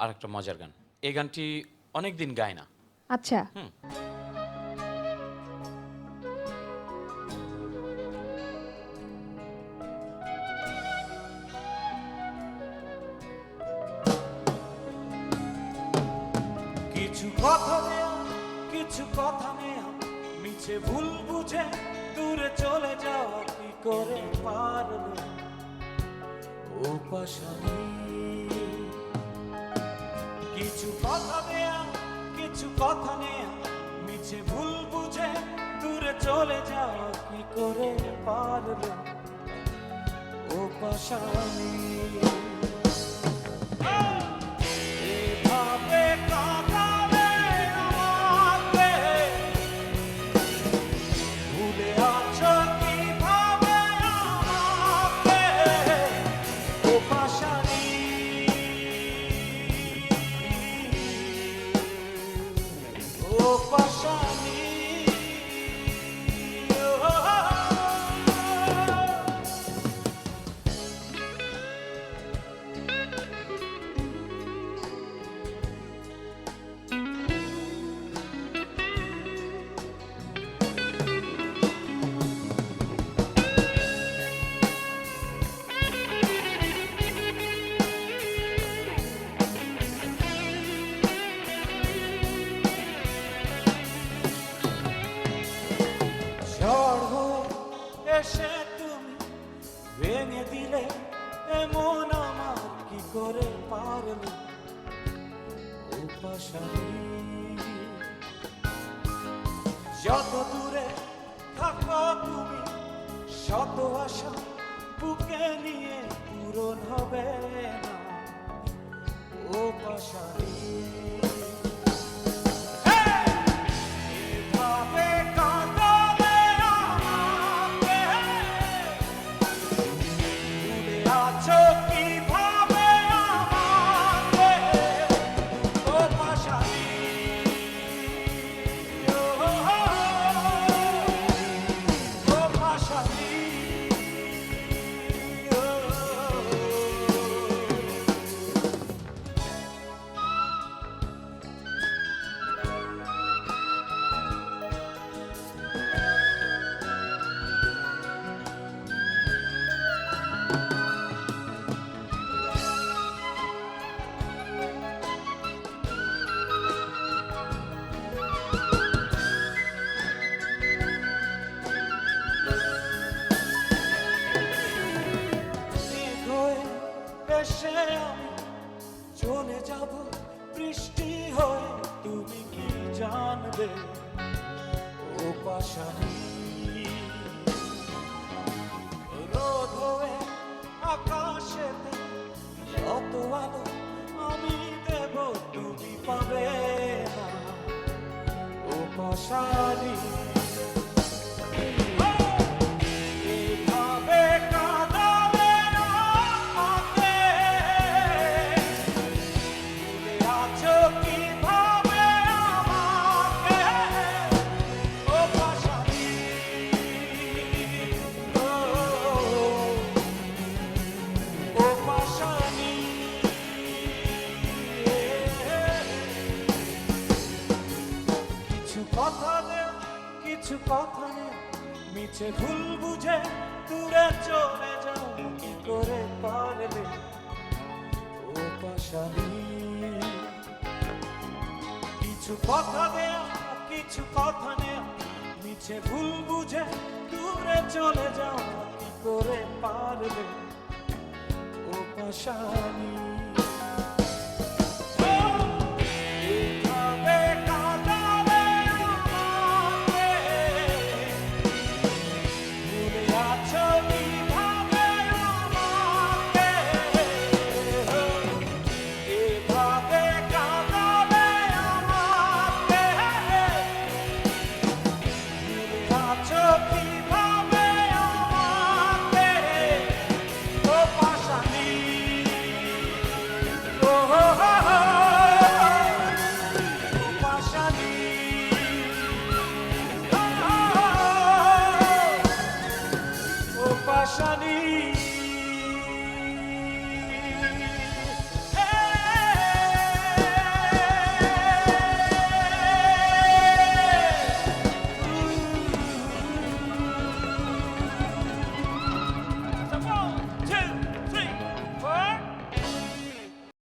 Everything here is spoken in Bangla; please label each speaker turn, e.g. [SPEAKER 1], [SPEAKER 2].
[SPEAKER 1] আরেকটা মজার গান। এই গানটি অনেকদিন গায় না।
[SPEAKER 2] আচ্ছা।
[SPEAKER 3] কিছু কথা নেয়া, কিছু কথা নেয়া, মিছে ভুল বুঝে দূরে চলে যাওয়া কি করে পারলে ও পাশানি। কিছু কথা নেয়া, কিছু কথা নেয়া, মিছে ভুল বুঝে দূরে চলে যাওয়া কি করে পারলে ও পাশানি। এভাবে কাঁদালে আমাকে, ভুলে আছো কিভাবে আমাকে ও পাশানি। ও পাশানি। ঝড় হয়ে এসে তুমি ভেঙে দিলে এমন আমার কি করে পারলে ও পাশানি। যত দূরে থাকো তুমি শত আশা বুকে নিয়ে পূরণ হবে না ও পাশানি। এভাবে কাঁদালে আমাকে, ভুলে আছো কিভাবে আমাকে ও পাশানি। ও পাশানি। এসে আমি চলে যাব বৃষ্টি হয়ে, তুমি কি জানবে ও পাশানি। রোদ হয়ে আকাশেতে যত আলো আমি দেব তুমি পাবে না ও পাশানি। এভাবে কাঁদালে আমাকে, ভুলে আছো কিভাবে আমাকে ও পাশানি। ও পাশানি। কিছু কথা দেও, কিছু কথা নেই, মিছে ভুল বুঝে দূরে চলে যাও কি করে পারলে ও পাশানি। কিছু কথা দেও, কিছু কথা নেই, মিছে ভুল বুঝে দূরে চলে যাও কি করে পারলে ও পাশানি।